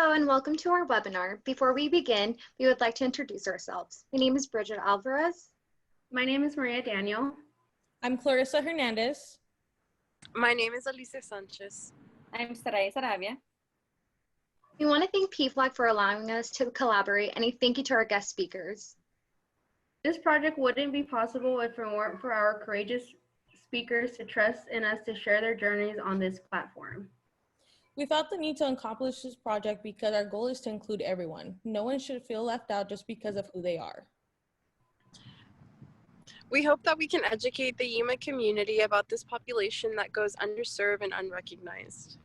Hello and welcome to our webinar. Before we begin, we would like to introduce ourselves. My name is Bridget Alvarez. My name is Maria Daniel. I'm Clarissa Hernandez. My name is Alicia Sanchez. I'm Saray Saravia. We want to thank PFLAG for allowing us to collaborate, and a thank you to our guest speakers. This project wouldn't be possible if it weren't for our courageous speakers to trust in us to share their journeys on this platform. We felt the need to accomplish this project because our goal is to include everyone. No one should feel left out just because of who they are. We hope that we can educate the Yuma community about this population that goes underserved and unrecognized.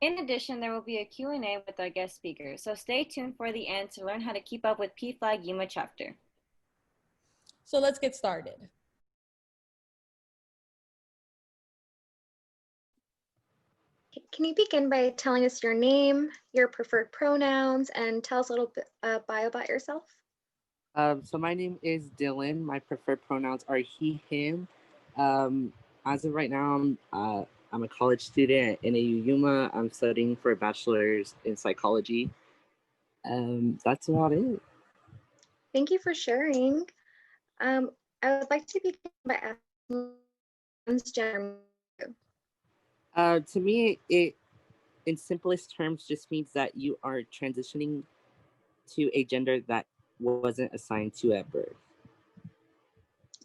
In addition, there will be a Q&A with our guest speakers, so stay tuned for the end to learn how to keep up with PFLAG Yuma chapter. So let's get started. Can you begin by telling us your name, your preferred pronouns, and tell us a little bit bio about yourself? So my name is Dylan. My preferred pronouns are he, him. As of right now, I'm a college student at NAU Yuma. I'm studying for a bachelor's in psychology. That's about it. Thank you for sharing. I would like to begin by asking transgender. To me, it, in simplest terms, just means that you are transitioning to a gender that wasn't assigned to at birth.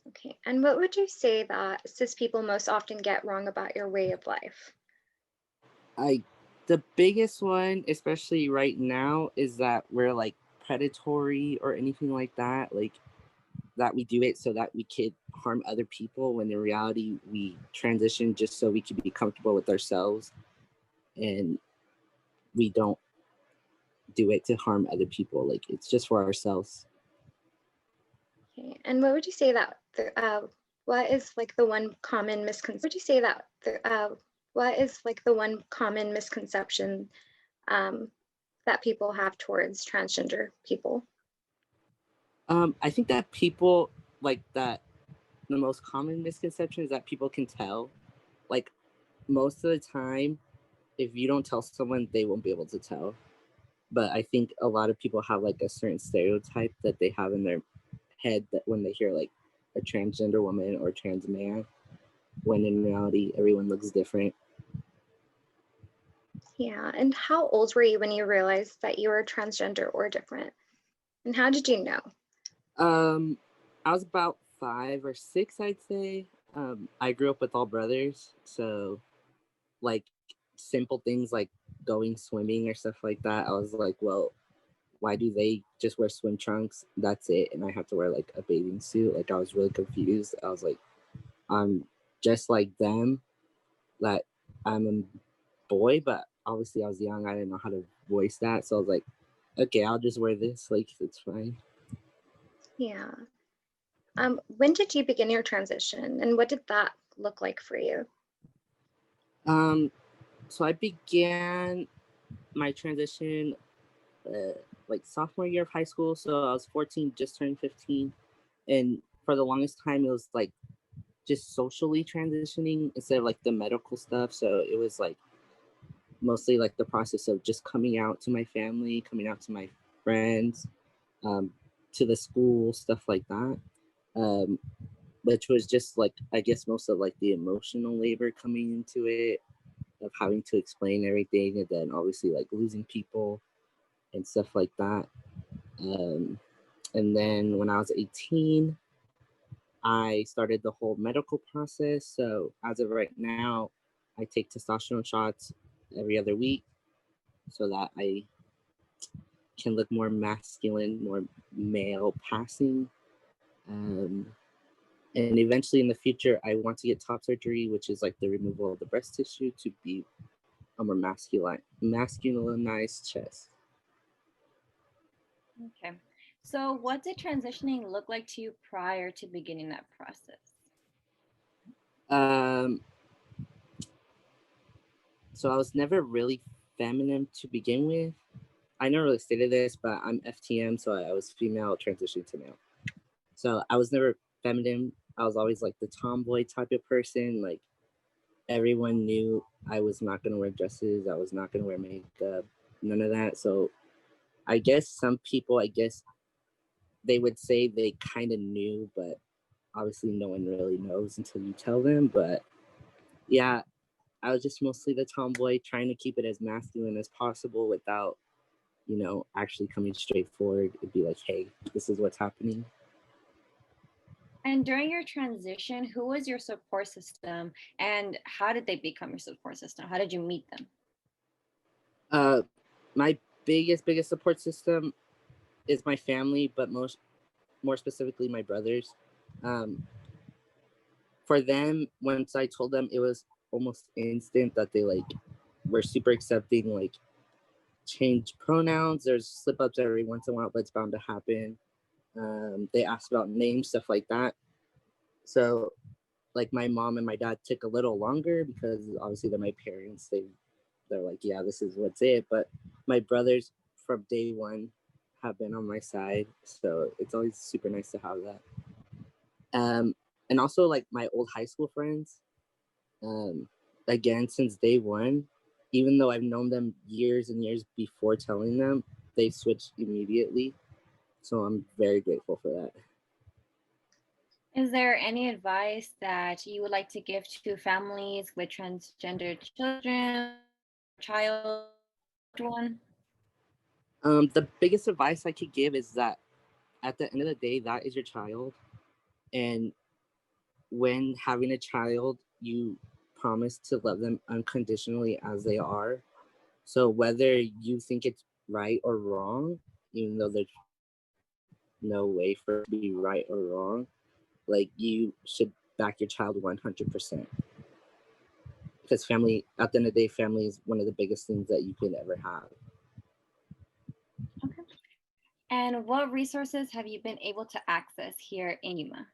Okay, and what would you say that cis people most often get wrong about your way of life? The biggest one, especially right now, is that we're like predatory or anything like that. Like that we do it so that we could harm other people, when in reality we transition just so we could be comfortable with ourselves, and we don't do it to harm other people. Like it's just for ourselves. Okay, and what would you say that what is like the one common misconception? Would you say that what is like the one common misconception that people have towards transgender people? I think that people like that. The most common misconception is that people can tell. Like most of the time, if you don't tell someone, they won't be able to tell. But I think a lot of people have like a certain stereotype that they have in their head that when they hear like a transgender woman or trans man, when in reality everyone looks different. Yeah, and how old were you when you realized that you were transgender or different? And how did you know? I was about 5 or 6, I'd say. I grew up with all brothers, so like simple things like going swimming or stuff like that, I was like, well, why do they just wear swim trunks? That's it, and I have to wear like a bathing suit. Like I was really confused. I was like, I'm just like them, that I'm a boy, but obviously I was young. I didn't know how to voice that, so I was like, okay, I'll just wear this. Like it's fine. Yeah. When did you begin your transition, and what did that look like for you? So I began my transition like sophomore year of high school. So I was 14, just turned 15. And for the longest time, it was like just socially transitioning instead of like the medical stuff. So it was like mostly like the process of just coming out to my family, coming out to my friends, to the school, stuff like that. Which was just like, I guess most of like the emotional labor coming into it, of having to explain everything, and then obviously like losing people and stuff like that. And then when I was 18, I started the whole medical process. So as of right now, I take testosterone shots every other week so that I can look more masculine, more male passing. And eventually in the future, I want to get top surgery, which is like the removal of the breast tissue to be a more masculinized chest. Okay. So what did transitioning look like to you prior to beginning that process? So I was never really feminine to begin with. I never really stated this, but I'm FTM, so I was female transitioning to male. So I was never feminine. I was always like the tomboy type of person. Like everyone knew I was not going to wear dresses. I was not going to wear makeup. none of that. So I guess some people, they would say they kind of knew, but obviously no one really knows until you tell them. But yeah, I was just mostly the tomboy, trying to keep it as masculine as possible without, actually coming straight forward. It'd be like, hey, this is what's happening. And during your transition, who was your support system and how did they become your support system? How did you meet them? My biggest support system is my family, but more specifically my brothers. For them, once I told them, it was almost instant that they were super accepting, change pronouns. There's slip ups every once in a while, but it's bound to happen. They asked about names, stuff like that. So my mom and my dad took a little longer because obviously they're my parents. They're like, yeah, this is what's it. But my brothers from day one have been on my side. So it's always super nice to have that. And also my old high school friends, again, since day one, even though I've known them years and years before telling them, they switched immediately. So I'm very grateful for that. Is there any advice that you would like to give to families with transgender children, child, one? The biggest advice I could give is that at the end of the day, that is your child. And when having a child, you promise to love them unconditionally as they are. So whether you think it's right or wrong, even though there's no way for it to be right or wrong, you should back your child 100%. Because family, at the end of the day, family is one of the biggest things that you can ever have. Okay. And what resources have you been able to access here in Yuma?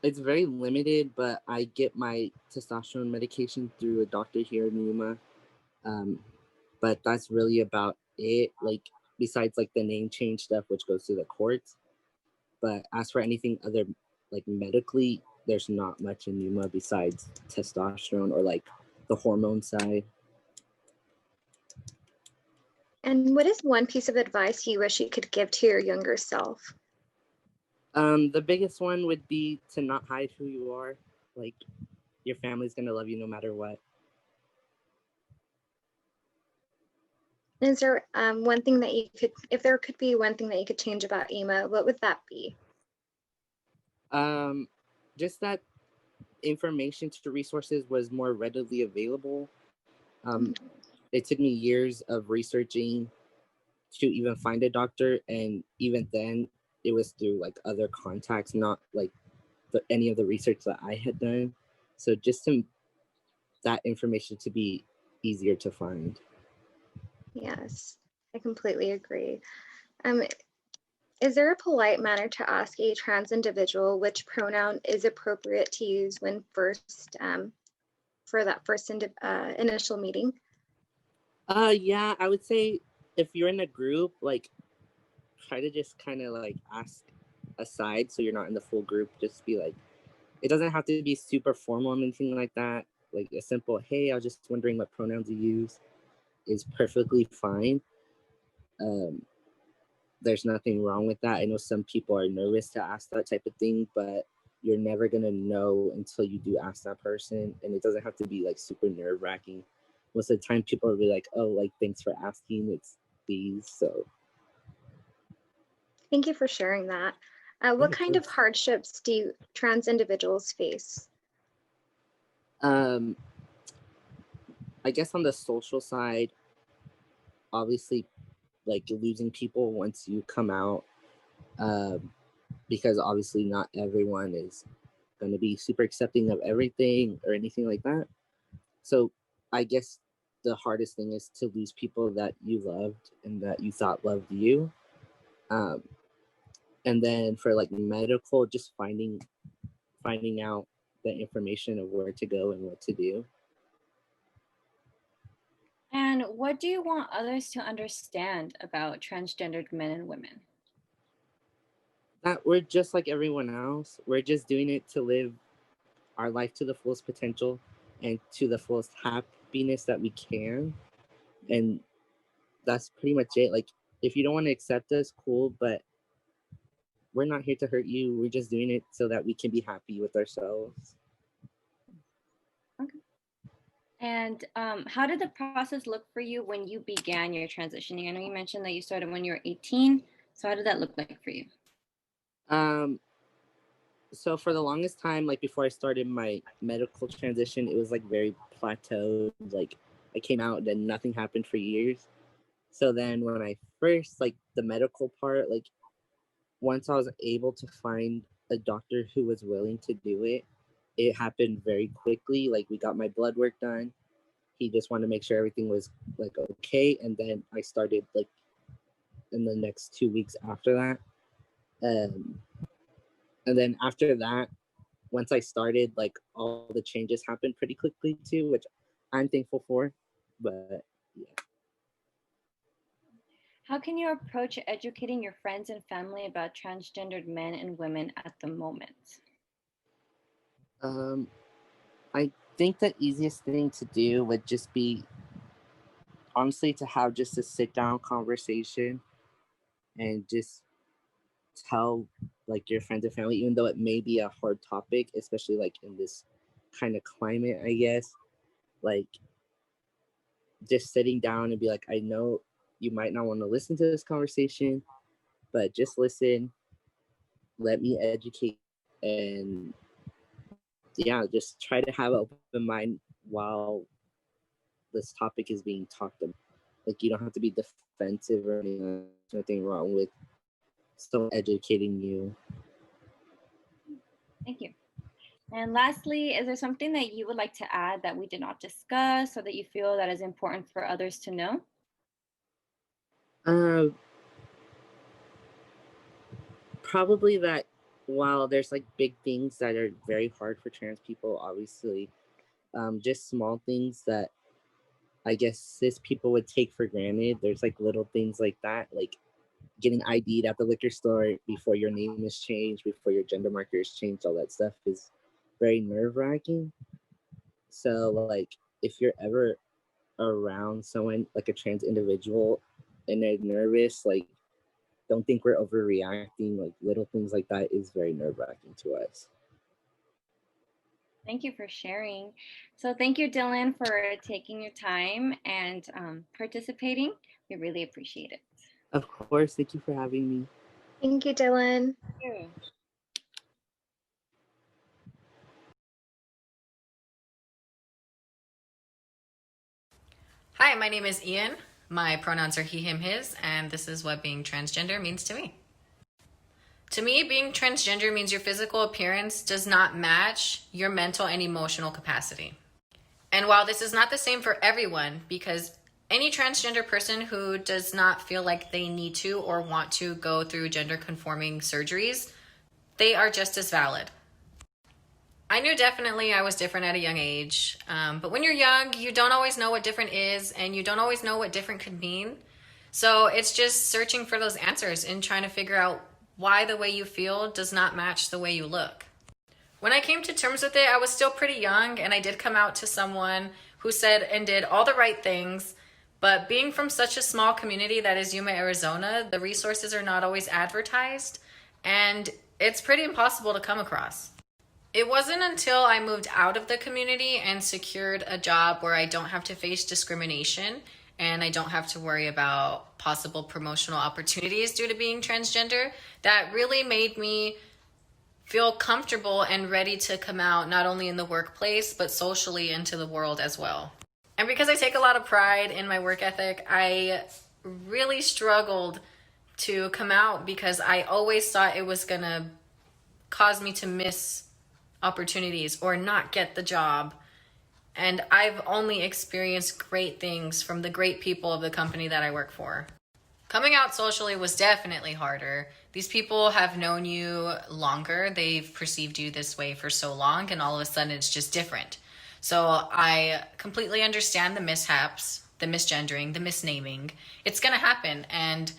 It's very limited, but I get my testosterone medication through a doctor here in Yuma. But that's really about it. Besides the name change stuff, which goes through the courts. But as for anything other medically, there's not much in Yuma besides testosterone or the hormone side. And what is one piece of advice you wish you could give to your younger self? The biggest one would be to not hide who you are. Your family's gonna love you no matter what. Is there one thing that you could, if there could be one thing that you could change about Yuma, what would that be? Just that information to resources was more readily available. It took me years of researching to even find a doctor, and even then it was through other contacts, not any of the research that I had done. So just that information to be easier to find. Yes, I completely agree. Is there a polite manner to ask a trans individual which pronoun is appropriate to use when first, for that first initial meeting? Yeah, I would say if you're in a group, try to just kind of ask aside, so you're not in the full group. Just be it doesn't have to be super formal or anything like that. A simple, hey, I was just wondering what pronouns you use, is perfectly fine. There's nothing wrong with that. I know some people are nervous to ask that type of thing, but you're never gonna know until you do ask that person. And it doesn't have to be super nerve-wracking. Most of the time people will be like, oh, thanks for asking, it's these. So Thank you for sharing that. What kind of hardships do trans individuals face? I guess on the social side, obviously losing people once you come out, because obviously not everyone is going to be super accepting of everything or anything like that. So I guess the hardest thing is to lose people that you loved and that you thought loved you. And then for medical, just finding out the information of where to go and what to do. And what do you want others to understand about transgendered men and women? That we're just like everyone else. We're just doing it to live our life to the fullest potential and to the fullest happiness that we can. And that's pretty much it. Like, if you don't want to accept us, cool, but we're not here to hurt you. We're just doing it so that we can be happy with ourselves. And how did the process look for you when you began your transitioning? I know you mentioned that you started when you were 18. So how did that look like for you? So for the longest time, like before I started my medical transition, it was like very plateaued. Like I came out and then nothing happened for years. So then when I first, like the medical part, like once I was able to find a doctor who was willing to do it, it happened very quickly. Like we got my blood work done. He just wanted to make sure everything was like okay. And then I started like in the next 2 weeks after that. And then after that, once I started, like all the changes happened pretty quickly too, which I'm thankful for. But yeah. How can you approach educating your friends and family about transgendered men and women at the moment? I think the easiest thing to do would just be honestly to have just a sit down conversation and just tell like your friends and family, even though it may be a hard topic, especially like in this kind of climate, I guess, like just sitting down and be like, I know you might not want to listen to this conversation, but just listen, let me educate, and yeah, just try to have an open mind while this topic is being talked about. Like you don't have to be defensive or anything. There's nothing wrong with still educating you. Thank you. And lastly, is there something that you would like to add that we did not discuss or that you feel that is important for others to know? Probably that while there's like big things that are very hard for trans people, obviously, just small things that I guess cis people would take for granted. There's like little things like that, like getting ID'd at the liquor store before your name is changed, before your gender marker is changed, all that stuff is very nerve-wracking. So like if you're ever around someone like a trans individual and they're nervous, like don't think we're overreacting. Like little things like that is very nerve-wracking to us. Thank you for sharing. So thank you, Dylan, for taking your time and participating. We really appreciate it. Of course, thank you for having me. Thank you, Dylan. Thank you. Hi, my name is Ian. My pronouns are he, him, his, and this is what being transgender means to me. To me, being transgender means your physical appearance does not match your mental and emotional capacity. And while this is not the same for everyone, because any transgender person who does not feel like they need to or want to go through gender conforming surgeries, they are just as valid. I knew definitely I was different at a young age, but when you're young, you don't always know what different is, and you don't always know what different could mean. So it's just searching for those answers and trying to figure out why the way you feel does not match the way you look. When I came to terms with it, I was still pretty young, and I did come out to someone who said and did all the right things, but being from such a small community that is Yuma, Arizona, the resources are not always advertised, and it's pretty impossible to come across. It wasn't until I moved out of the community and secured a job where I don't have to face discrimination and I don't have to worry about possible promotional opportunities due to being transgender that really made me feel comfortable and ready to come out not only in the workplace but socially into the world as well. And because I take a lot of pride in my work ethic, I really struggled to come out because I always thought it was gonna cause me to miss opportunities or not get the job. And I've only experienced great things from the great people of the company that I work for. Coming out socially was definitely harder. These people have known you longer. They've perceived you this way for so long, and all of a sudden it's just different. So I completely understand the mishaps, the misgendering, the misnaming. It's gonna happen. And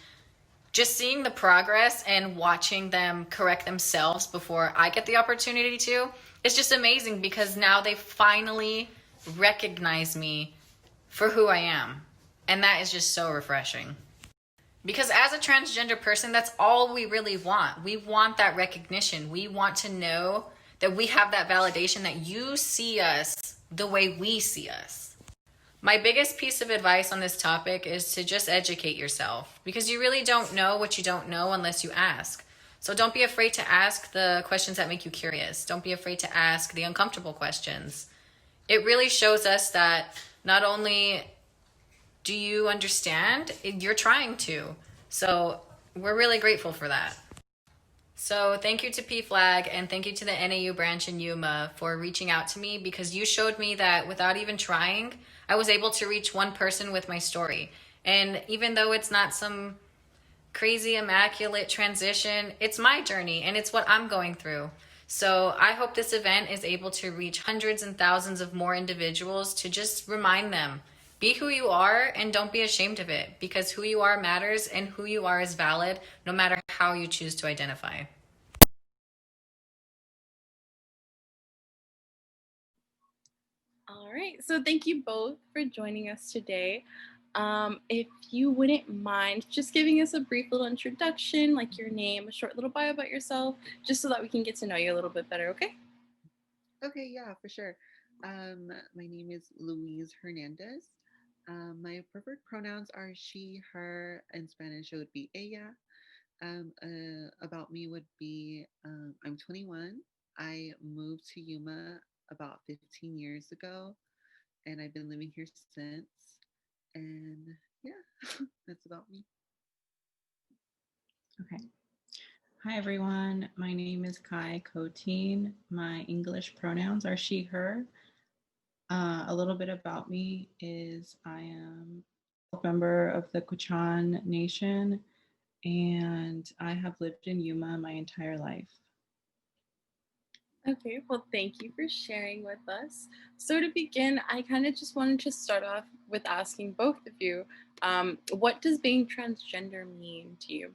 just seeing the progress and watching them correct themselves before I get the opportunity to, it's just amazing because now they finally recognize me for who I am. And that is just so refreshing. Because as a transgender person, that's all we really want. We want that recognition. We want to know that we have that validation that you see us the way we see us. My biggest piece of advice on this topic is to just educate yourself, because you really don't know what you don't know unless you ask. So don't be afraid to ask the questions that make you curious. Don't be afraid to ask the uncomfortable questions. It really shows us that not only do you understand, you're trying to. So we're really grateful for that. So thank you to PFLAG and thank you to the NAU branch in Yuma for reaching out to me, because you showed me that without even trying, I was able to reach one person with my story. And even though it's not some crazy immaculate transition, it's my journey and it's what I'm going through. So I hope this event is able to reach hundreds and thousands of more individuals to just remind them, be who you are and don't be ashamed of it, because who you are matters and who you are is valid no matter how you choose to identify. All right, so thank you both for joining us today. If you wouldn't mind just giving us a brief little introduction, like your name, a short little bio about yourself, just so that we can get to know you a little bit better, okay? Okay, yeah, for sure. My name is Louise Hernandez. My preferred pronouns are she, her. In Spanish, it would be ella. About me would be I'm 21. I moved to Yuma about 15 years ago, and I've been living here since. And yeah, that's about me. Okay. Hi, everyone. My name is Kai Coteen. My English pronouns are she, her. A little bit about me is I am a member of the Quechan Nation, and I have lived in Yuma my entire life. Okay, well, thank you for sharing with us. So to begin, I kind of just wanted to start off with asking both of you, what does being transgender mean to you?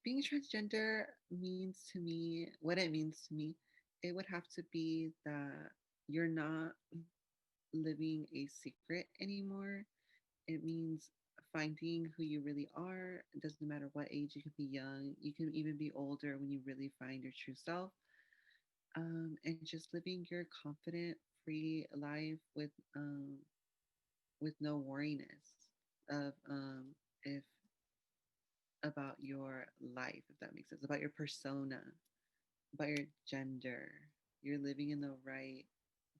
Being transgender means to me, what it means to me, it would have to be that you're not living a secret anymore. It means finding who you really are. It doesn't matter what age, you can be young, you can even be older when you really find your true self. And just living your confident, free life with no worriness of if about your life, if that makes sense, about your persona, about your gender. You're living in the right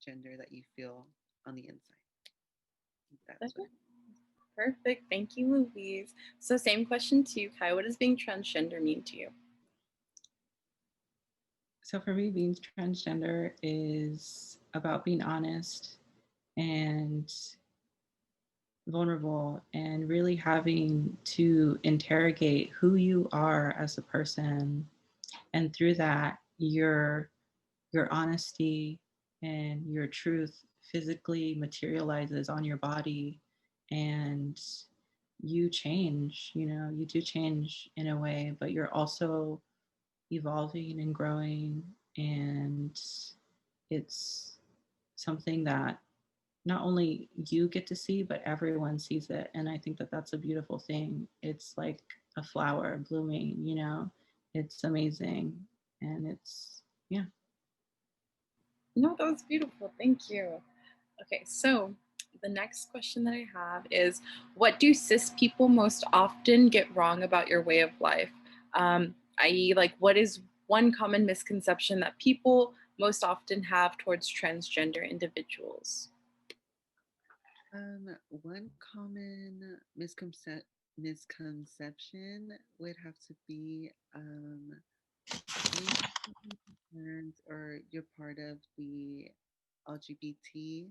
gender that you feel on the inside. That's Okay. Perfect. Thank you, Louise. So same question to you, Kai. What does being transgender mean to you? So for me, being transgender is about being honest and vulnerable and really having to interrogate who you are as a person. And through that, your honesty and your truth physically materializes on your body, and you change, you do change in a way, but you're also evolving and growing, and it's something that not only you get to see, but everyone sees it. And I think that that's a beautiful thing. It's like a flower blooming, it's amazing. And it's, yeah. No, that was beautiful. Thank you. Okay, so the next question that I have is, what do cis people most often get wrong about your way of life? I.e., like, what is one common misconception that people most often have towards transgender individuals? One common misconception would have to be or you're part of the LGBT,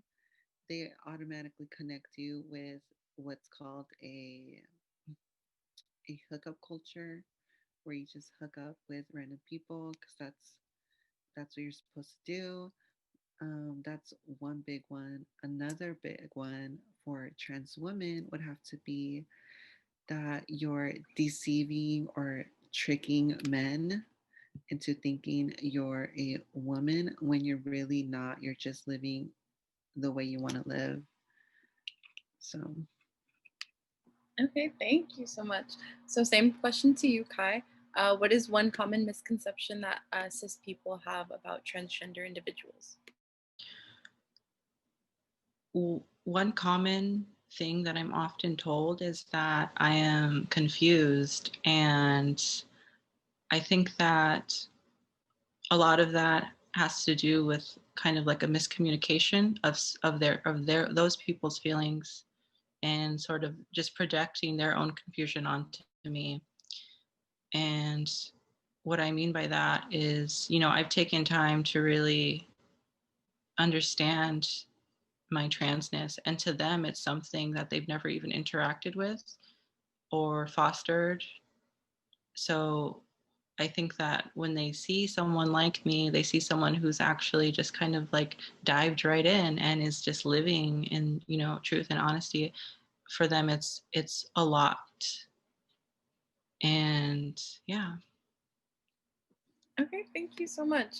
they automatically connect you with what's called a hookup culture, where you just hook up with random people because that's what you're supposed to do. That's one big one. Another big one for trans women would have to be that you're deceiving or tricking men into thinking you're a woman when you're really not. You're just living the way you want to live. So Okay, thank you so much. So same question to you, Kai. What is one common misconception that cis people have about transgender individuals? One common thing that I'm often told is that I am confused, and I think that a lot of that has to do with kind of like a miscommunication of their those people's feelings, and sort of just projecting their own confusion onto me. And what I mean by that is, I've taken time to really understand my transness, and to them it's something that they've never even interacted with or fostered. So I think that when they see someone like me, they see someone who's actually just kind of like dived right in and is just living in, truth and honesty. For them, it's a lot. And yeah. Okay, thank you so much.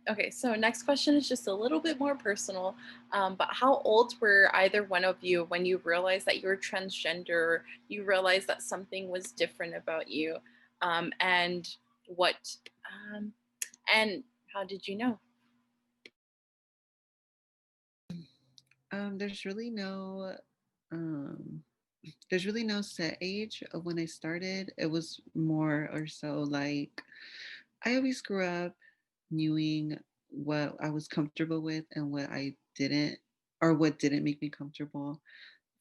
Okay, so next question is just a little bit more personal, but how old were either one of you when you realized that you were transgender, you realized that something was different about you, and and how did you know? there's really no there's really no set age of when I started. It was more or so like I always grew up knowing what I was comfortable with and what I didn't, or what didn't make me comfortable.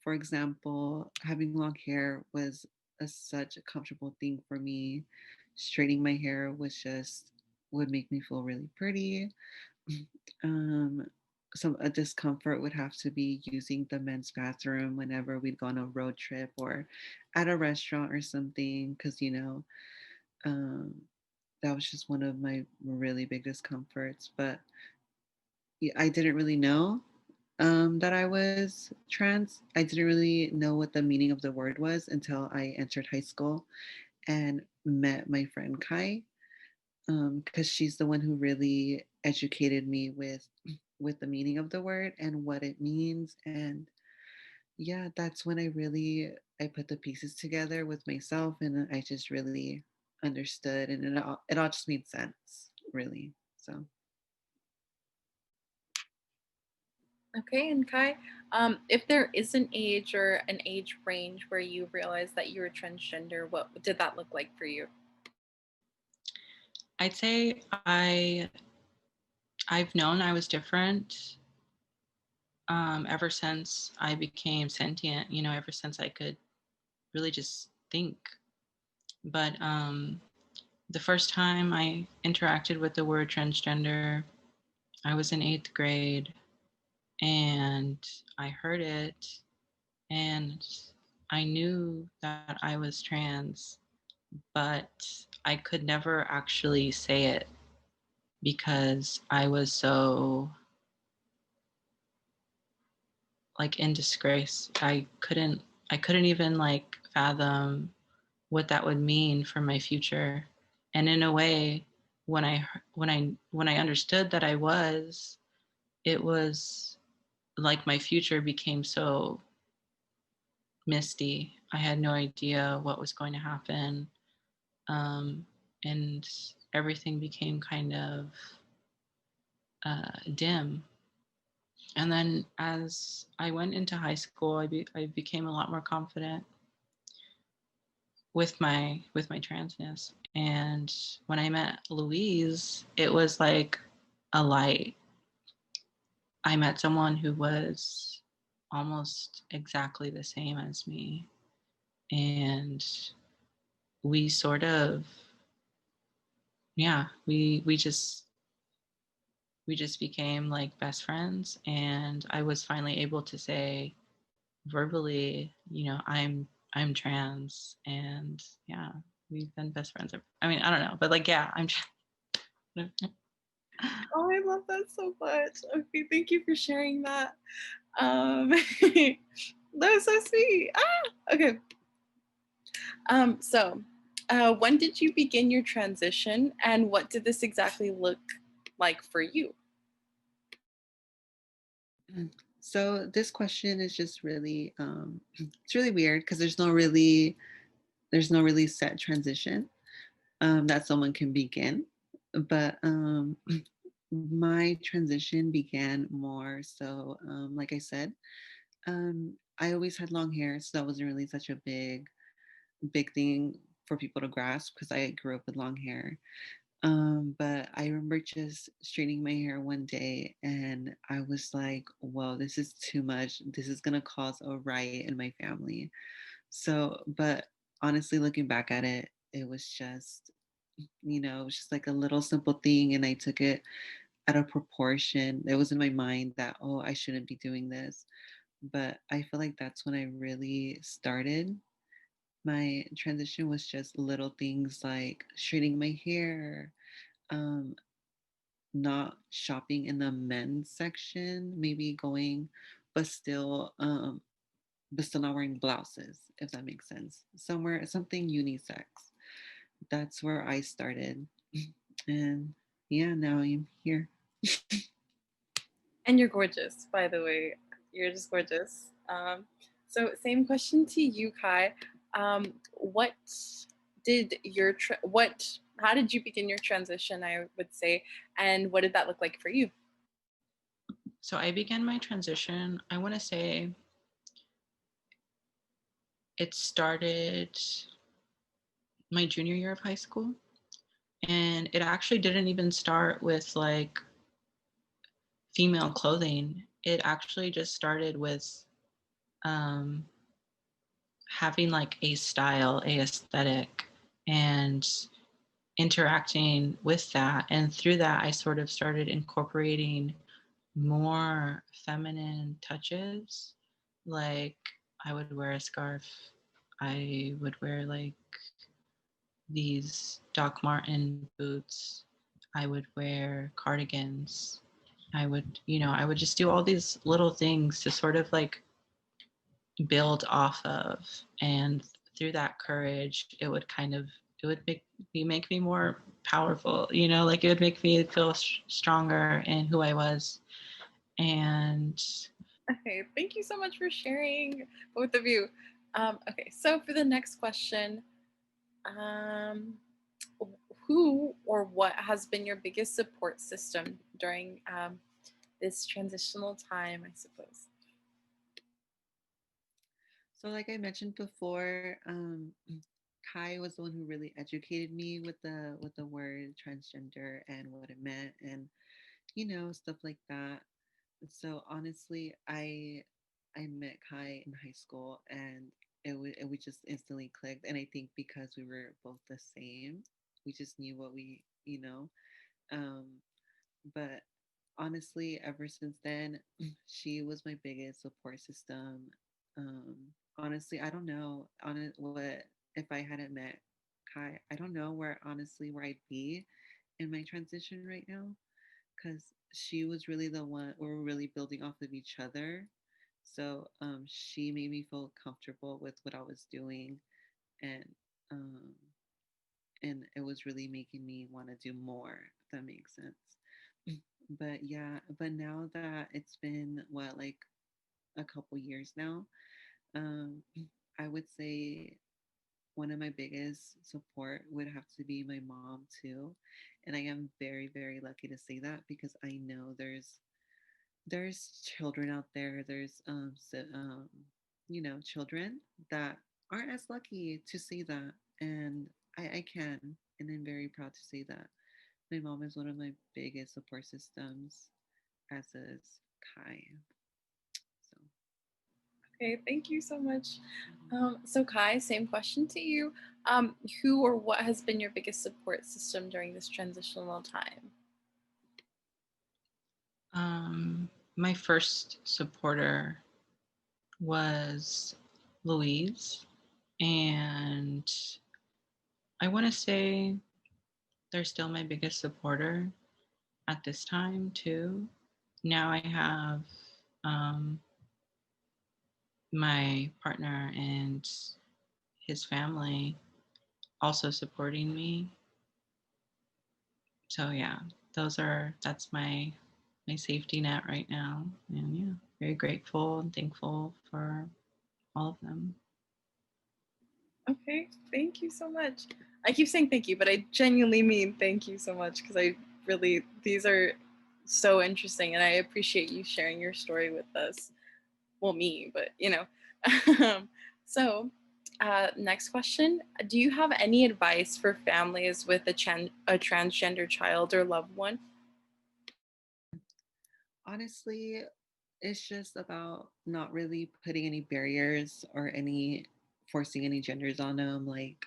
For example, having long hair was such a comfortable thing for me. Straightening my hair was just would make me feel really pretty. Um, some a discomfort would have to be using the men's bathroom whenever we'd go on a road trip or at a restaurant or something, because um, that was just one of my really big discomforts. But yeah, I didn't really know that I was trans. I didn't really know what the meaning of the word was until I entered high school and met my friend Kai, because she's the one who really educated me with the meaning of the word and what it means. And yeah, that's when I put the pieces together with myself, and I just really understood, and it all just made sense, really. So Okay, and Kai, if there is an age or an age range where you realize that you're transgender, what did that look like for you? I'd say I've known I was different ever since I became sentient, ever since I could really just think. But the first time I interacted with the word transgender, I was in 8th grade, and I heard it, and I knew that I was trans, but I could never actually say it because I was so like in disgrace. I couldn't even like fathom what that would mean for my future. And in a way, when I understood that I was, it was like my future became so misty. I had no idea what was going to happen. And everything became kind of dim. And then as I went into high school, I became a lot more confident with my transness. And when I met Louise, it was like a light. I met someone who was almost exactly the same as me. And we sort of, yeah, we just became like best friends. And I was finally able to say verbally, I'm trans. And yeah, we've been best friends. I mean, I don't know, but like, yeah, I'm Oh, I love that so much. Okay, thank you for sharing that. That was so sweet. Okay. When did you begin your transition, and what did this exactly look like for you? So this question is just really it's really weird because there's no really set transition that someone can begin. But my transition began more so like I said, I always had long hair, so that wasn't really such a big thing for people to grasp because I grew up with long hair. But I remember just straightening my hair one day and I was like, whoa, this is too much. This is gonna cause a riot in my family. So, but honestly, looking back at it, it was just, it was just like a little simple thing. And I took it out of proportion. It was in my mind that, oh, I shouldn't be doing this. But I feel like that's when I really started. My transition was just little things like straightening my hair, um, not shopping in the men's section, maybe going, but still, but still not wearing blouses, if that makes sense. Somewhere, something unisex. That's where I started. And yeah, now I'm here. And you're gorgeous, by the way. You're just gorgeous. So same question to you, Kai. What did how did you begin your transition, I would say, and what did that look like for you? So I began my transition, I want to say it started my junior year of high school. And it actually didn't even start with like female clothing. It actually just started with um, having like a style, a aesthetic, and interacting with that. And through that, I sort of started incorporating more feminine touches. Like I would wear a scarf. I would wear like these Doc Marten boots. I would wear cardigans. I would just do all these little things to sort of like build off of. And through that courage, it would make me more powerful, like it would make me feel stronger in who I was. And Okay, thank you so much for sharing, both of you. Okay, so for the next question, um, who or what has been your biggest support system during this transitional time, I suppose? So, like I mentioned before, Kai was the one who really educated me with the word transgender and what it meant, and stuff like that. So honestly, I met Kai in high school, and we just instantly clicked. And I think because we were both the same, we just knew what we. Um, but honestly, ever since then, she was my biggest support system. Um, honestly, I don't know on what if I hadn't met Kai. I don't know where I'd be in my transition right now, because she was really the one. We were really building off of each other. So she made me feel comfortable with what I was doing, and um, and it was really making me want to do more. If that makes sense. But yeah, but now that it's been what, like a couple years now, um, I would say one of my biggest support would have to be my mom too. And I am very, very lucky to say that because I know there's children out there, there's children that aren't as lucky to see that. And I can, and I'm very proud to say that my mom is one of my biggest support systems, as is Kai. So Okay, thank you so much. So Kai, same question to you. Who or what has been your biggest support system during this transitional time? My first supporter was Louise, and I want to say they're still my biggest supporter at this time too. Now I have my partner and his family also supporting me. So yeah, that's my my safety net right now. And yeah, very grateful and thankful for all of them. Okay, thank you so much. I keep saying thank you, but I genuinely mean thank you so much because I really, these are so interesting and I appreciate you sharing your story with us. Well, me, but you know. So, next question. Do you have any advice for families with a transgender child or loved one? Honestly, it's just about not really putting any barriers or any forcing any genders on them, like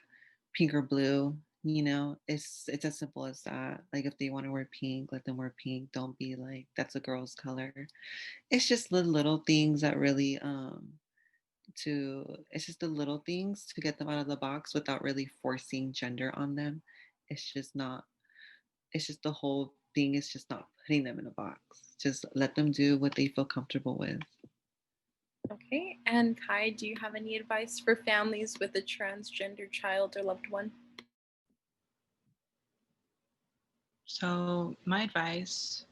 pink or blue. You know, it's as simple as that. Like if they want to wear pink, let them wear pink. Don't be like that's a girl's color. It's just the little things that really it's just the little things to get them out of the box without really forcing gender on them. It's just not, it's just the whole thing is just not putting them in a box. Just let them do what they feel comfortable with. Okay, and Kai, do you have any advice for families with a transgender child or loved one? So, my advice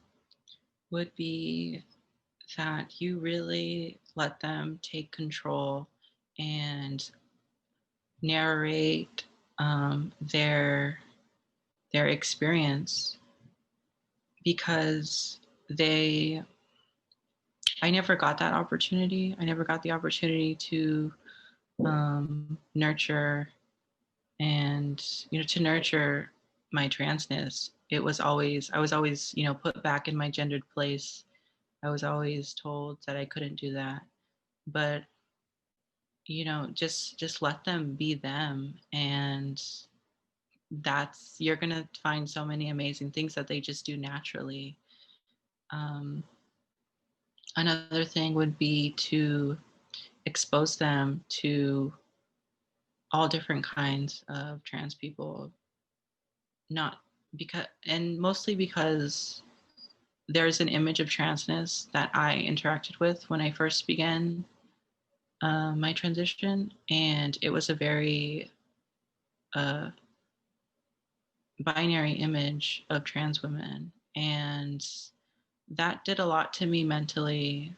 would be that you really let them take control and narrate their experience, because I never got that opportunity. I never got the opportunity to nurture and to nurture my transness. I was always put back in my gendered place. I was always told that I couldn't do that. But just let them be them, and you're gonna find so many amazing things that they just do naturally. um, Another thing would be to expose them to all different kinds of trans people, not because and mostly because there's an image of transness that I interacted with when I first began my transition, and it was a very uh, binary image of trans women, and that did a lot to me mentally,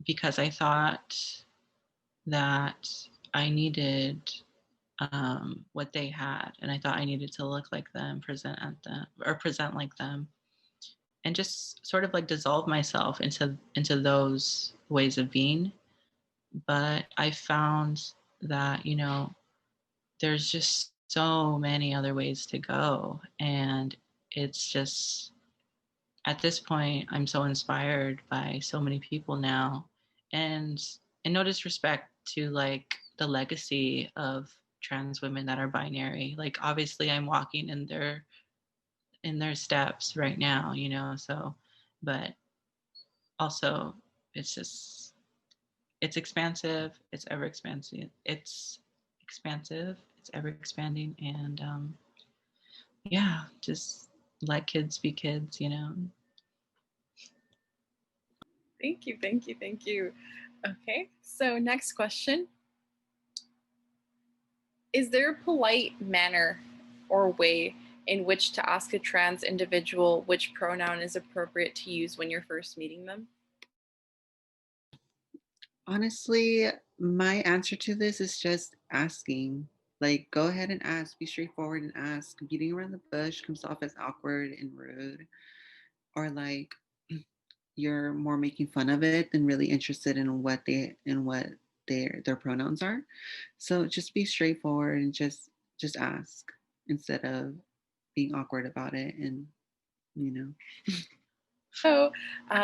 because I thought that I needed what they had, and I thought I needed to look like them, present like them, and just sort of like dissolve myself into those ways of being. But I found that there's just so many other ways to go, and it's just at this point I'm so inspired by so many people now, and no disrespect to like the legacy of trans women that are binary. Like obviously I'm walking in their steps right now, so, but also it's just it's expansive, it's ever expansive, it's ever expanding, and yeah, just let kids be kids. Thank you, thank you, thank you. Okay, so next question. Is there a polite manner or way in which to ask a trans individual which pronoun is appropriate to use when you're first meeting them? Honestly, my answer to this is just asking. Like, go ahead and ask. Be straightforward and ask. Beating around the bush comes off as awkward and rude, or like you're more making fun of it than really interested in what their pronouns are. So just be straightforward and just ask instead of being awkward about it. And you know. So,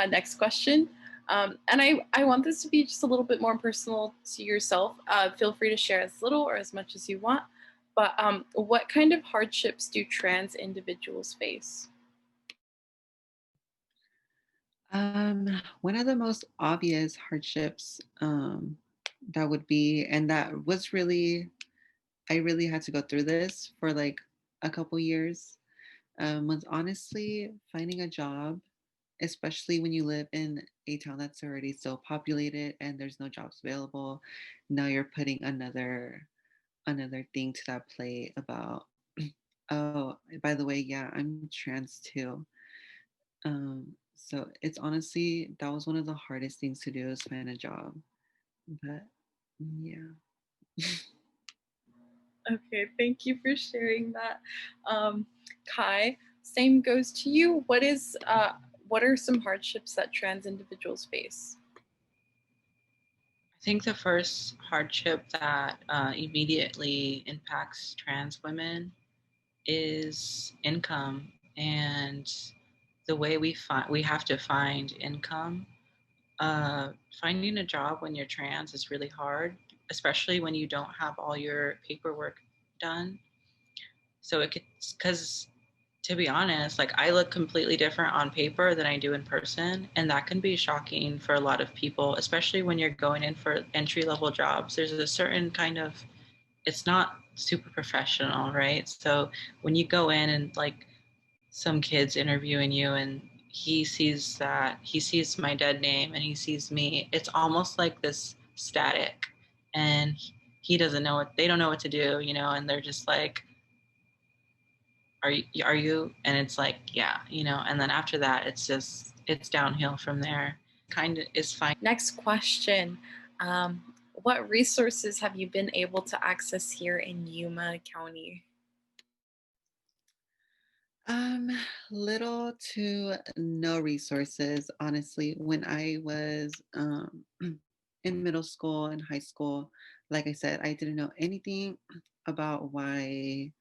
next question. And I want this to be just a little bit more personal to yourself. Feel free to share as little or as much as you want. But what kind of hardships do trans individuals face? One of the most obvious hardships that would be, and that was really, I really had to go through this for like a couple years, was honestly finding a job, especially when you live in a town that's already so populated and there's no jobs available. Now you're putting another thing to that plate about, oh, by the way, yeah, I'm trans too. So it's honestly, that was one of the hardest things to do, is find a job. But yeah. Okay, thank you for sharing that. Kai, same goes to you. What are some hardships that trans individuals face? I think the first hardship that immediately impacts trans women is income, and the way we have to find income. Finding a job when you're trans is really hard, especially when you don't have all your paperwork done. So it could, because to be honest, like I look completely different on paper than I do in person. And that can be shocking for a lot of people, especially when you're going in for entry level jobs. There's a certain kind of, it's not super professional, right? So when you go in and like some kids interviewing you and he sees my dead name and he sees me, it's almost like this static. And he doesn't know what, they don't know what to do, you know, and they're just like, are you? And it's like, yeah, you know, and then after that, it's just, it's downhill from there. Kind of is fine. Next question. What resources have you been able to access here in Yuma County? Little to no resources, honestly. When I was in middle school and high school, like I said, I didn't know anything about why,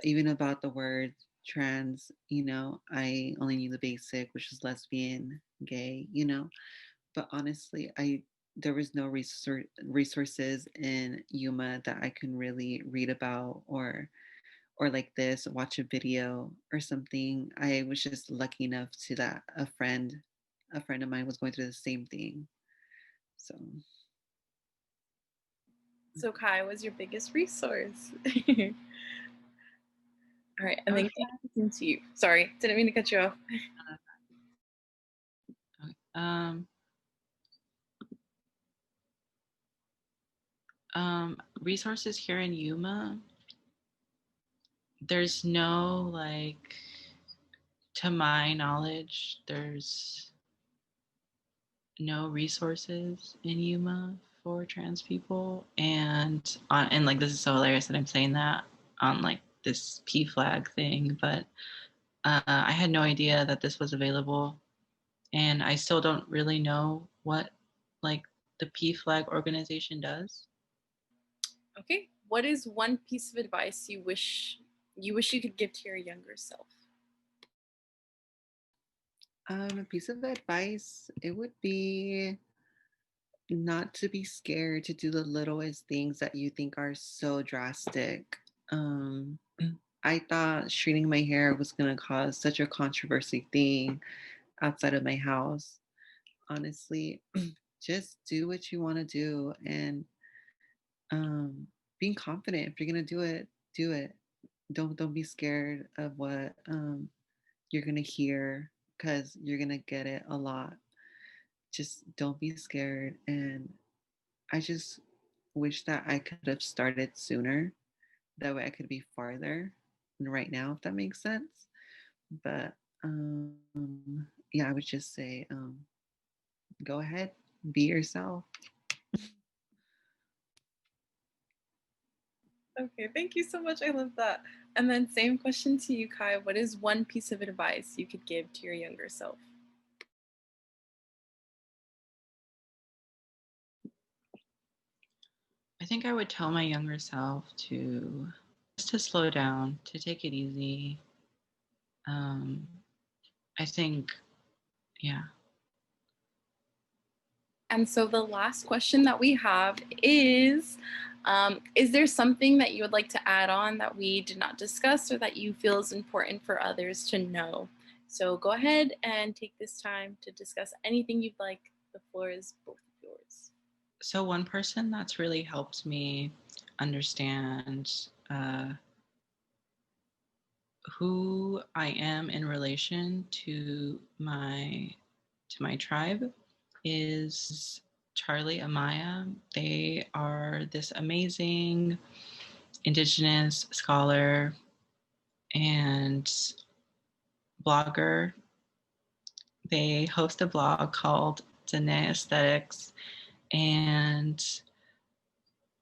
even about the word trans, you know. I only knew the basic, which is lesbian, gay, you know. But honestly, there was no resources in Yuma that I can really read about, or like this, watch a video or something. I was just lucky enough to that a friend of mine was going through the same thing. So So Kai was your biggest resource. All right, and then to you. Sorry, didn't mean to cut you off. Um, resources here in Yuma, there's no like, to my knowledge, there's no resources in Yuma for trans people. And like, this is so hilarious that I'm saying that on like this PFLAG thing, but I had no idea that this was available. And I still don't really know what like the PFLAG organization does. Okay, what is one piece of advice you wish you could give to your younger self? a piece of advice, it would be not to be scared to do the littlest things that you think are so drastic. Um, I thought straightening my hair was going to cause such a controversy thing outside of my house. Honestly, just do what you want to do, and being confident. If you're going to do it, do it. Don't be scared of what you're going to hear, because you're going to get it a lot. Just don't be scared. And I just wish that I could have started sooner. That way I could be farther than right now, if that makes sense. But yeah, I would just say go ahead, be yourself. Okay, thank you so much. I love that. And then same question to you, Kai. What is one piece of advice you could give to your younger self? I think I would tell my younger self to just to slow down, to take it easy. I think, yeah. And so the last question that we have is there something that you would like to add on that we did not discuss or that you feel is important for others to know? So go ahead and take this time to discuss anything you'd like. The floor is both yours. So one person that's really helped me understand who I am in relation to my tribe is Charlie Amaya. They are this amazing Indigenous scholar and blogger They host a blog called Danae Aesthetics, and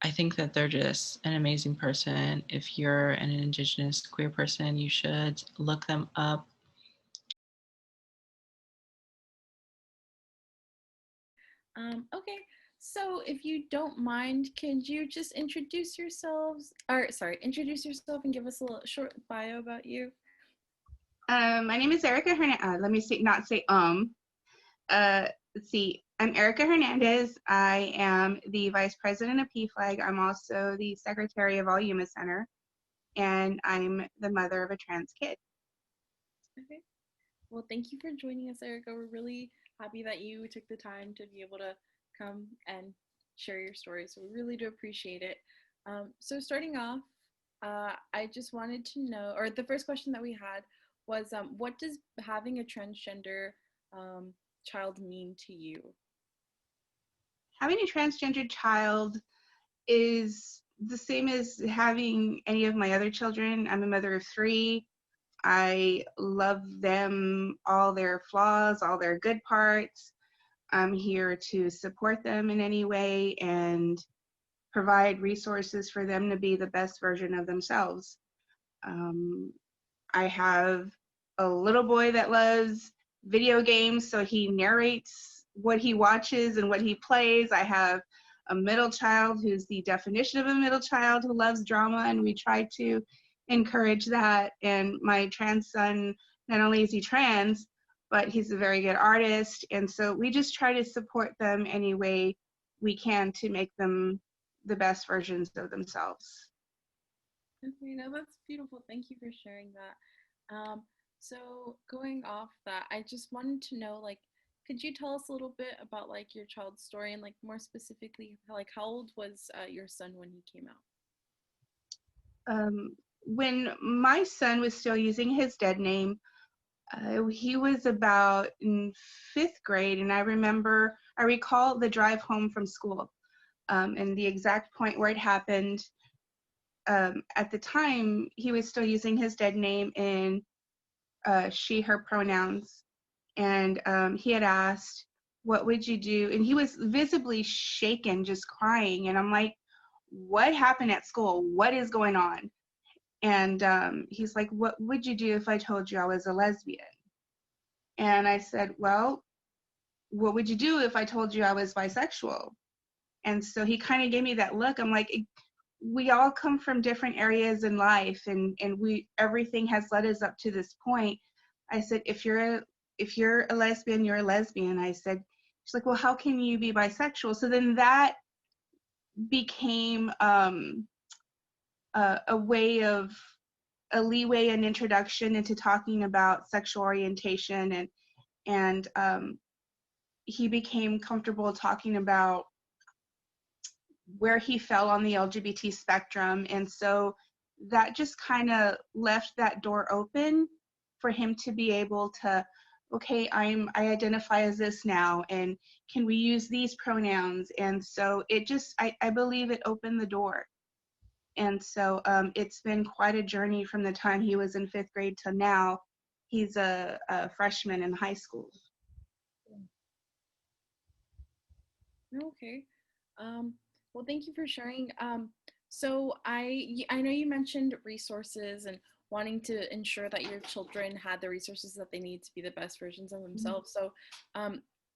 I think that they're just an amazing person. If you're an Indigenous queer person, you should look them up. Okay, so if you don't mind, could you just introduce yourselves, or sorry, introduce yourself and give us a little short bio about you? My name is Erica Hernandez. Let me see, not say let's see. I'm Erica Hernandez. I am the Vice President of PFLAG. I'm also the Secretary of All Yuma Center, and I'm the mother of a trans kid. Okay. Well, thank you for joining us, Erica. We're really happy that you took the time to be able to come and share your story. So we really do appreciate it. So starting off, I just wanted to know, or the first question that we had was, what does having a transgender child mean to you? Having a transgender child is the same as having any of my other children. I'm a mother of 3. I love them, all their flaws, all their good parts. I'm here to support them in any way and provide resources for them to be the best version of themselves. I have a little boy that loves video games, so he narrates what he watches and what he plays. I have a middle child who's the definition of a middle child who loves drama, and we try to encourage that. And my trans son, not only is he trans, but he's a very good artist, and so we just try to support them any way we can to make them the best versions of themselves. Okay, no, that's beautiful. Thank you for sharing that. So going off that, I just wanted to know, like, could you tell us a little bit about like your child's story, and like more specifically, like how old was your son when he came out? When my son was still using his dead name, he was about in 5th grade, and I recall the drive home from school, and the exact point where it happened. At the time, he was still using his dead name in she, her pronouns, and he had asked, "What would you do?" And he was visibly shaken, just crying, and I'm like, "What happened at school? What is going on?" And he's like, "What would you do if I told you I was a lesbian?" And I said, "Well, what would you do if I told you I was bisexual?" And so he kind of gave me that look. I'm like, we all come from different areas in life, and everything has led us up to this point. I said, if you're a lesbian, you're a lesbian. I said, she's like, "Well, how can you be bisexual?" So then that became a way of a leeway and introduction into talking about sexual orientation, and he became comfortable talking about where he fell on the LGBT spectrum. And so that just kind of left that door open for him to be able to, okay, I identify as this now, and can we use these pronouns? And so it just, I believe it opened the door. And so it's been quite a journey from the time he was in 5th grade to now. He's a freshman in high school. Okay. Well, thank you for sharing. So I know you mentioned resources and wanting to ensure that your children had the resources that they need to be the best versions of themselves. So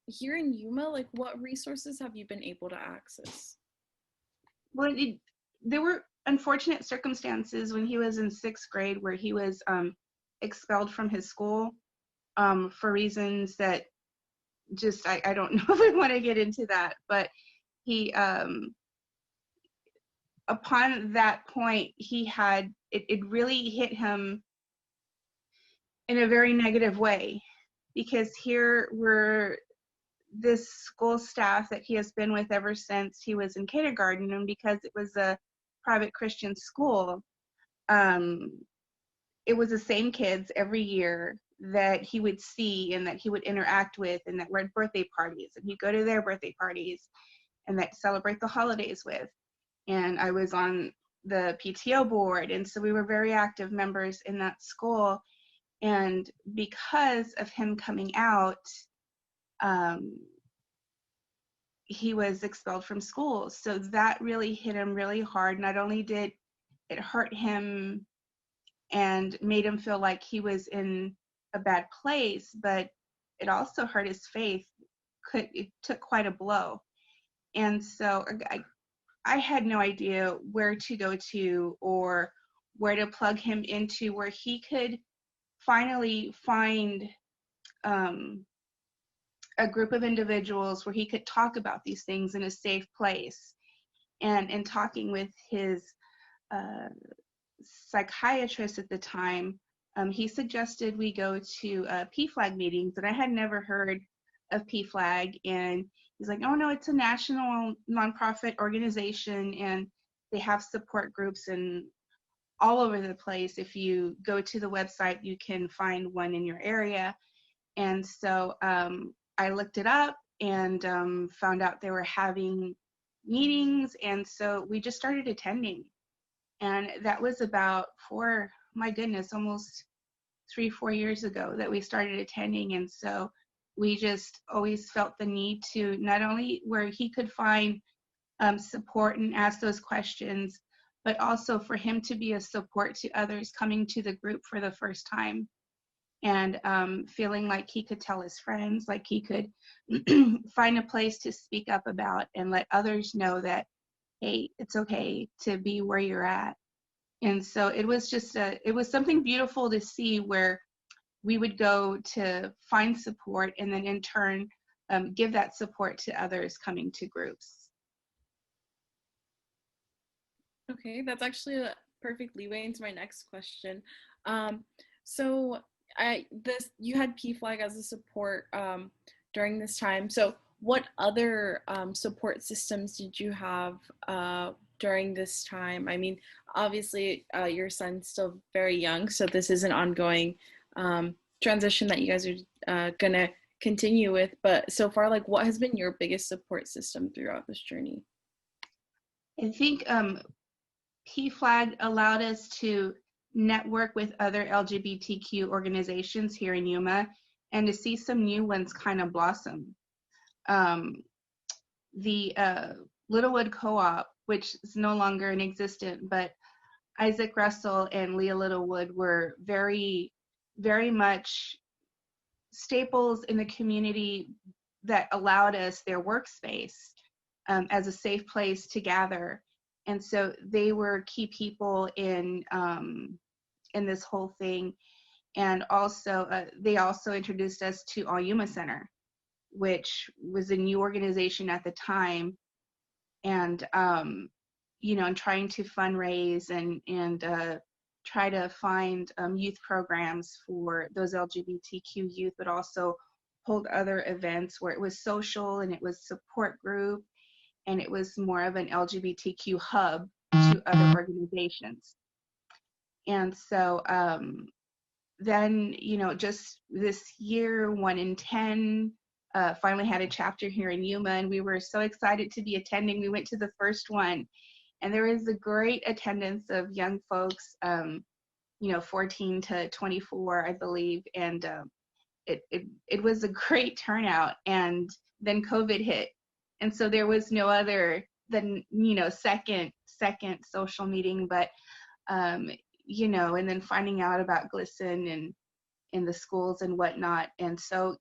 here in Yuma, like what resources have you been able to access? Well, there were unfortunate circumstances when he was in 6th grade where he was expelled from his school for reasons that just, I don't know if I want to get into that, but he, upon that point, he had, it really hit him in a very negative way, because here were this school staff that he has been with ever since he was in kindergarten, and because it was a private Christian school, it was the same kids every year that he would see and that he would interact with, and that were at birthday parties, and he'd go to their birthday parties and that celebrate the holidays with. And I was on the PTO board, and so we were very active members in that school. And because of him coming out, he was expelled from school. So that really hit him really hard. Not only did it hurt him and made him feel like he was in a bad place, but it also hurt his faith. It took quite a blow. And so I had no idea where to go to or where to plug him into where he could finally find a group of individuals where he could talk about these things in a safe place. And in talking with his psychiatrist at the time, he suggested we go to PFLAG meetings, and I had never heard of PFLAG. And he's like, oh no, it's a national nonprofit organization, and they have support groups and all over the place. If you go to the website, you can find one in your area. And so I looked it up and found out they were having meetings. And so we just started attending. And that was about almost 3-4 years ago that we started attending. And so we just always felt the need to not only where he could find support and ask those questions, but also for him to be a support to others coming to the group for the first time. And feeling like he could tell his friends, like he could find a place to speak up about and let others know that, hey, it's okay to be where you're at. And so it was something beautiful to see where we would go to find support and then in turn give that support to others coming to groups. Okay, that's actually a perfect leeway into my next question. So you had PFLAG as a support during this time. So what other support systems did you have during this time? I mean, obviously your son's still very young, so this is an ongoing transition that you guys are gonna continue with. But so far, like, what has been your biggest support system throughout this journey? I think PFLAG allowed us to network with other LGBTQ organizations here in Yuma and to see some new ones kind of blossom. The Littlewood Co-op, which is no longer in existence, but Isaac Russell and Leah Littlewood were very, very much staples in the community that allowed us their workspace as a safe place to gather. And so they were key people in this whole thing. And also, they also introduced us to All Yuma Center, which was a new organization at the time. And, and trying to fundraise and try to find youth programs for those LGBTQ youth, but also hold other events where it was social and it was support group and it was more of an LGBTQ hub to other organizations. And so then, just this year, 1 in 10 finally had a chapter here in Yuma, and we were so excited to be attending. We went to the first one, and there was a great attendance of young folks, 14 to 24, I believe, and it was a great turnout. And then COVID hit, and so there was no other than second social meeting, but and then finding out about GLSEN and in the schools and whatnot. And so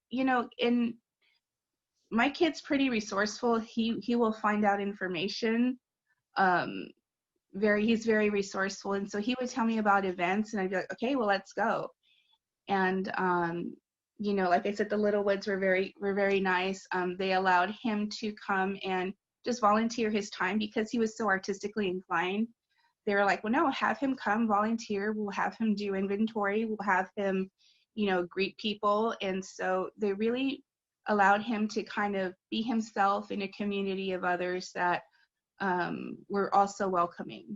my kid's pretty resourceful. He will find out information. He's very resourceful, and so he would tell me about events, and I'd be like, okay, well, let's go. And like I said, the Littlewoods were very nice. They allowed him to come and just volunteer his time because he was so artistically inclined. They were like, well, no, have him come volunteer. We'll have him do inventory. We'll have him, greet people. And so they really allowed him to kind of be himself in a community of others that were also welcoming.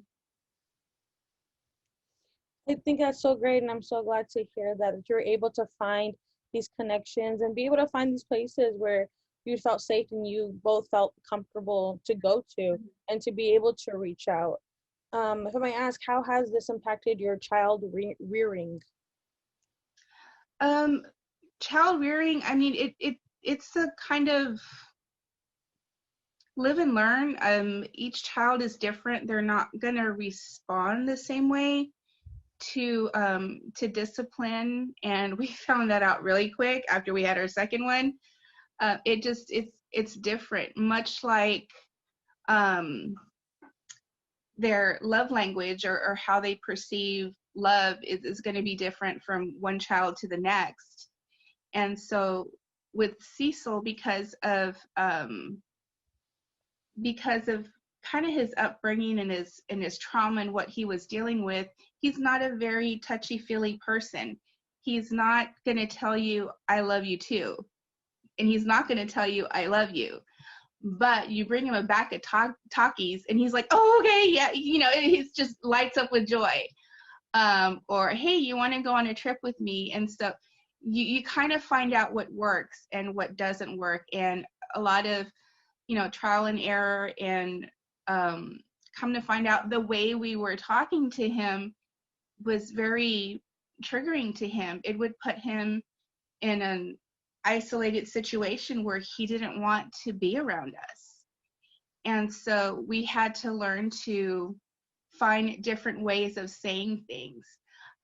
I think that's so great, and I'm so glad to hear that you're able to find these connections and be able to find these places where you felt safe and you both felt comfortable to go to and to be able to reach out. If I might ask, how has this impacted your child rearing? Child rearing, I mean, it's a kind of live and learn. Each child is different. They're not gonna respond the same way to discipline, and we found that out really quick after we had our second one. It's different, much like their love language or how they perceive love is going to be different from one child to the next. And so with Cecil, because of kind of his upbringing and his trauma and what he was dealing with, he's not a very touchy-feely person. He's not going to tell you, I love you too. And he's not going to tell you, I love you. But you bring him a bag of Takis and he's like, oh, okay, yeah, you know, he's just lights up with joy. Or, hey, you want to go on a trip with me? And so you kind of find out what works and what doesn't work. And a lot of, you know, trial and error, and come to find out the way we were talking to him was very triggering to him. It would put him in an isolated situation where he didn't want to be around us. And so we had to learn to find different ways of saying things.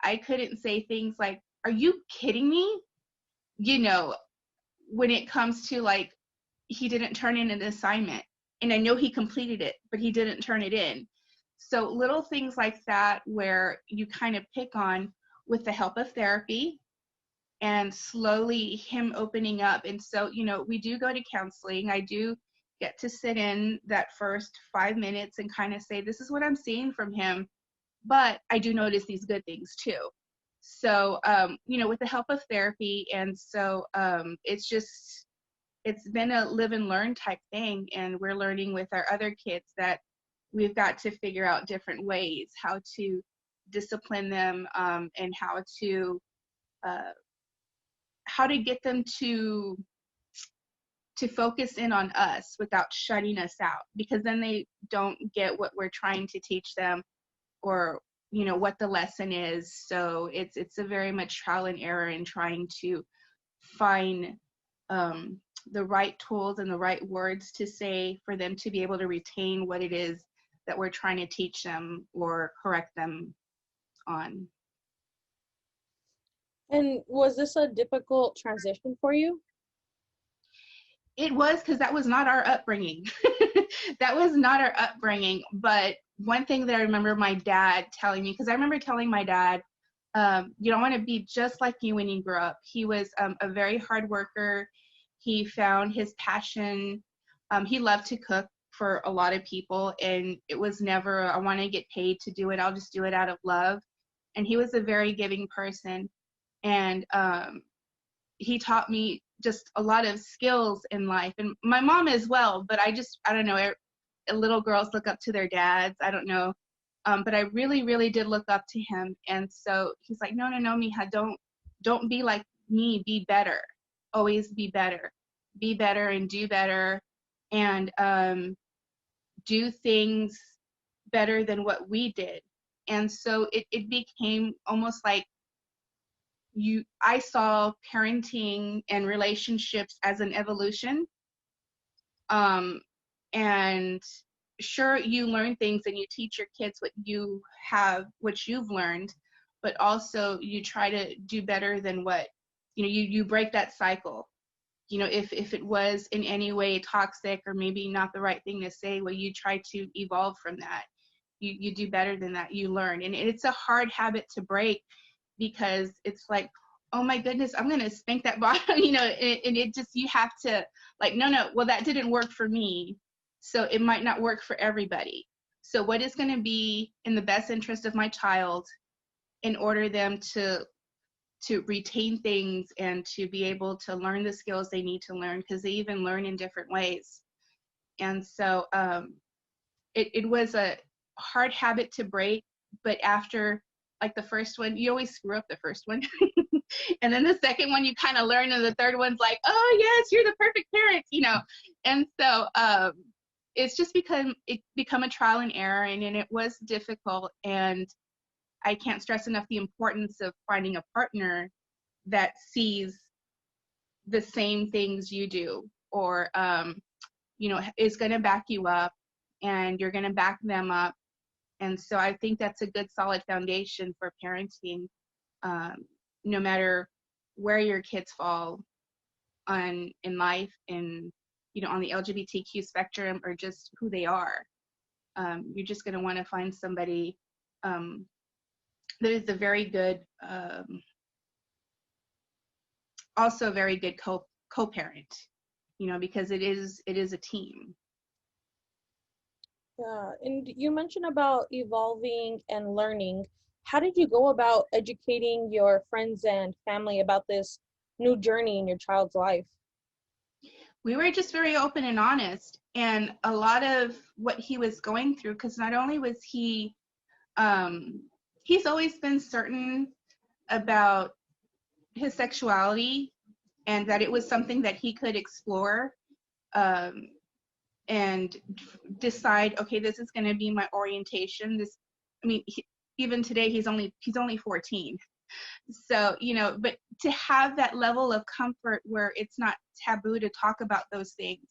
I couldn't say things like, are you kidding me? You know, when it comes to like, he didn't turn in an assignment and I know he completed it, but he didn't turn it in. So little things like that where you kind of pick on with the help of therapy and slowly him opening up. And so, you know, we do go to counseling. I do get to sit in that first 5 minutes and kind of say, this is what I'm seeing from him, but I do notice these good things too. So, you know, with the help of therapy. And so it's been a live and learn type thing. And we're learning with our other kids that we've got to figure out different ways how to discipline them, and how to get them to focus in on us without shutting us out, because then they don't get what we're trying to teach them, or, you know, what the lesson is. So it's a very much trial and error in trying to find the right tools and the right words to say for them to be able to retain what it is that we're trying to teach them or correct them on. And was this a difficult transition for you? It was, because that was not our upbringing. That was not our upbringing. But one thing that I remember my dad telling me, because I remember telling my dad, you don't want to be just like you when you grow up. He was a very hard worker. He found his passion. He loved to cook for a lot of people, and it was never, I want to get paid to do it. I'll just do it out of love. And he was a very giving person. And he taught me just a lot of skills in life, and my mom as well. But I don't know, little girls look up to their dads. I don't know. But I really, really did look up to him. And so he's like, no, mija, don't be like me, be better. Always be better. Be better and do better, and do things better than what we did. And so it became almost like I saw parenting and relationships as an evolution. And sure, you learn things and you teach your kids what you've learned, but also you try to do better than what, you know, you break that cycle. You know, if it was in any way toxic or maybe not the right thing to say, well, you try to evolve from that. You do better than that, you learn. And it's a hard habit to break, because it's like, oh my goodness, I'm going to spank that bottom, you know, and it just, you have to like, no, well, that didn't work for me, so it might not work for everybody. So what is going to be in the best interest of my child in order them to retain things and to be able to learn the skills they need to learn, because they even learn in different ways. And so it was a hard habit to break, but after like the first one, you always screw up the first one. And then the second one, you kind of learn, and the third one's like, oh yes, you're the perfect parent, you know. And so it's just become a trial and error, and it was difficult. And I can't stress enough the importance of finding a partner that sees the same things you do, or is going to back you up, and you're going to back them up. And so I think that's a good solid foundation for parenting, no matter where your kids fall in life, and on the LGBTQ spectrum, or just who they are. You're just going to want to find somebody that is a very good, also a very good co-parent, because it is a team. Yeah, and you mentioned about evolving and learning. How did you go about educating your friends and family about this new journey in your child's life? We were just very open and honest, and a lot of what he was going through, because not only was he's always been certain about his sexuality, and that it was something that he could explore, and decide, okay, this is going to be my orientation. Even today he's only 14. So, but to have that level of comfort where it's not taboo to talk about those things.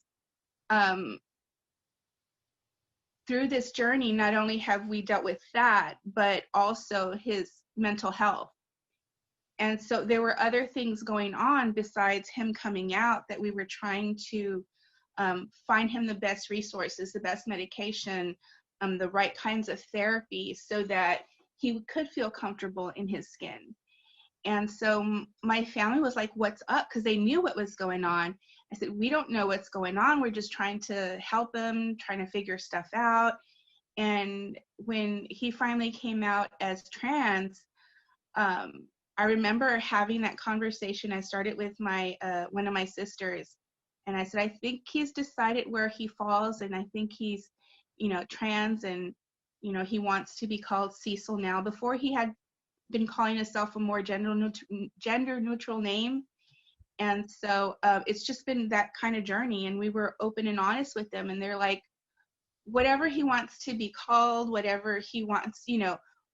Through this journey, not only have we dealt with that, but also his mental health. And so there were other things going on besides him coming out, that we were trying to find him the best resources, the best medication, the right kinds of therapy, so that he could feel comfortable in his skin. And so my family was like, what's up? Because they knew what was going on. I said, we don't know what's going on. We're just trying to help him, trying to figure stuff out. And when he finally came out as trans, I remember having that conversation. I started with my one of my sisters, and I said, I think he's decided where he falls, and I think he's, trans, and he wants to be called Cecil now. Before, he had been calling himself a more gender neutral name. And so it's just been that kind of journey, and we were open and honest with them, and they're like, whatever he wants to be called, whatever he wants,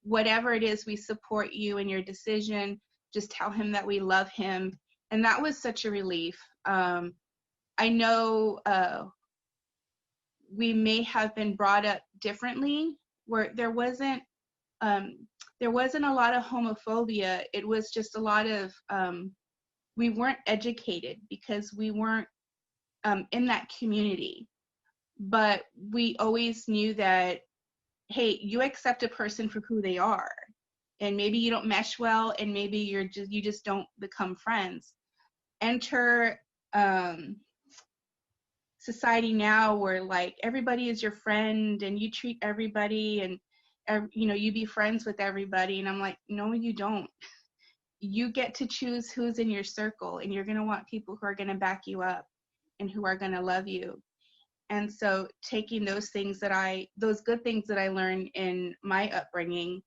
whatever it is, we support you in your decision. Just tell him that we love him. And that was such a relief. I know we may have been brought up differently, where there wasn't a lot of homophobia. It was just a lot of, we weren't educated because we weren't in that community. But we always knew that, hey, you accept a person for who they are, and maybe you don't mesh well, and maybe you just don't become friends. Enter society now, where like everybody is your friend, and you treat everybody, and you be friends with everybody. And I'm like, no, you don't. You get to choose who's in your circle, and you're going to want people who are going to back you up and who are going to love you. And so taking those good things that I learned in my upbringing,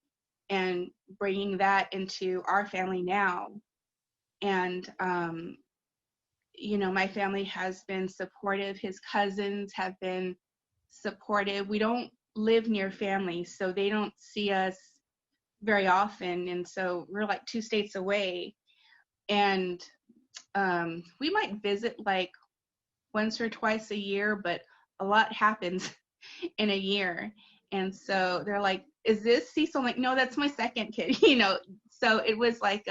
and bringing that into our family now. And, my family has been supportive. His cousins have been supportive. We don't live near family, so they don't see us very often. And so we're like 2 states away. And we might visit like once or twice a year, but a lot happens in a year. And so they're like, is this Cecil? I'm like, no, that's my second kid, So it was like,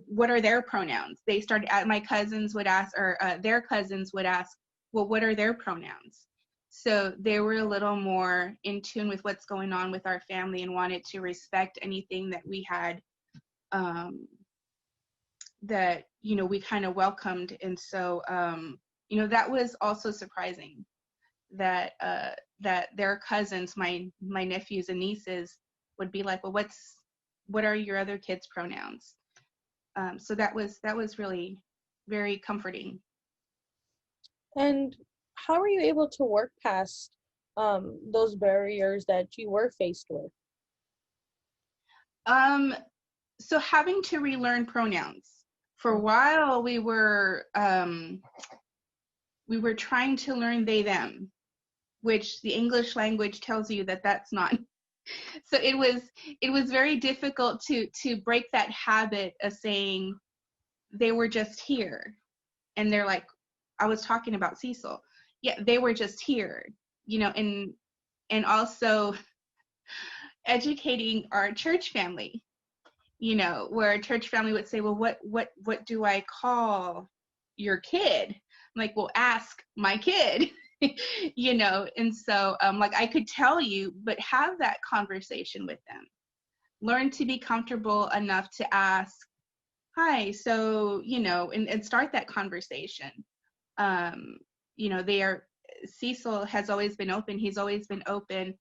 what are their pronouns? They started, my cousins would ask, or their cousins would ask, well, what are their pronouns? So they were a little more in tune with what's going on with our family, and wanted to respect anything that we had, that, we kind of welcomed. And so, that was also surprising, that their cousins, my nephews and nieces, would be like, well, what are your other kids' pronouns? So that was really very comforting. And how were you able to work past those barriers that you were faced with? So having to relearn pronouns. For a while, we were trying to learn they, them, which the English language tells you that that's not So it was very difficult to break that habit of saying they were just here. And they're like, I was talking about Cecil. Yeah, they were just here, you know, and also educating our church family, you know, where our church family would say, well, what do I call your kid? I'm like, well, ask my kid. You know, and so like I could tell you, but have that conversation with them. Learn to be comfortable enough to ask, hi, so, you know, and start that conversation. You know, Cecil has always been open. He's always been open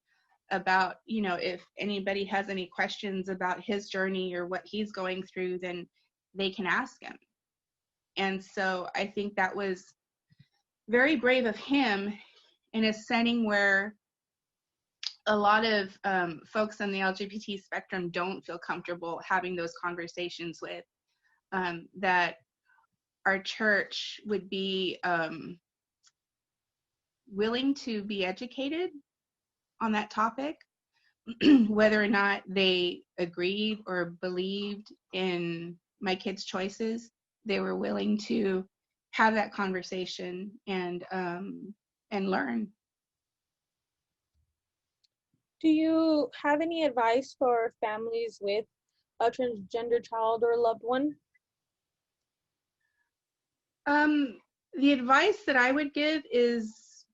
about, you know, if anybody has any questions about his journey or what he's going through, then they can ask him. And so I think that was very brave of him in a setting where a lot of folks on the LGBT spectrum don't feel comfortable having those conversations with, that our church would be willing to be educated on that topic, whether or not they agreed or believed in my kids' choices. They were willing to have that conversation and learn. Do you have any advice for families with a transgender child or loved one? The advice that I would give is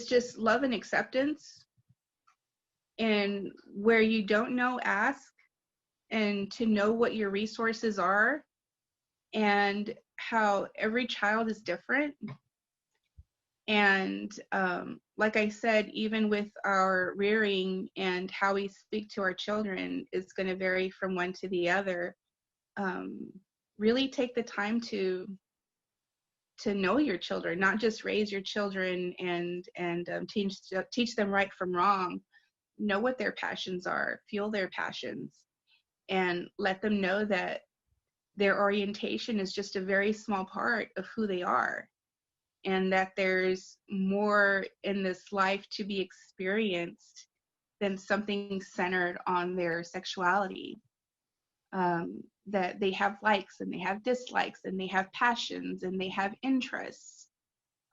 just love and acceptance. And where you don't know, ask, and to know what your resources are and how every child is different. And like I said, even with our rearing and how we speak to our children, it's going to vary from one to the other. Really take the time to know your children, not just raise your children and teach them right from wrong. Know what their passions are, feel their passions, and let them know that their orientation is just a very small part of who they are, and that there's more in this life to be experienced than something centered on their sexuality. That they have likes and they have dislikes and they have passions and they have interests,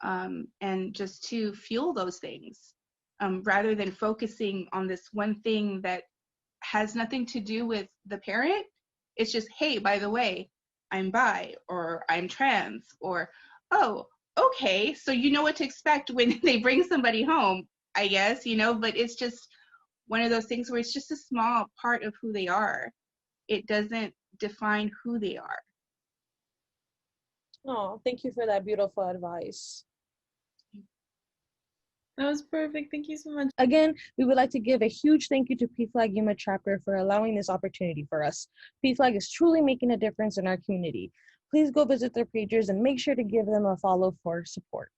and just to fuel those things, rather than focusing on this one thing that has nothing to do with the parent. It's just, hey, by the way, I'm bi, or I'm trans, or, oh, okay, so you know what to expect when they bring somebody home, I guess, you know, but it's just one of those things where it's just a small part of who they are. It doesn't define who they are. Oh, thank you for that beautiful advice. That was perfect. Thank you so much. Again, we would like to give a huge thank you to PFLAG Yuma chapter for allowing this opportunity for us. PFLAG is truly making a difference in our community. Please go visit their pages and make sure to give them a follow for support.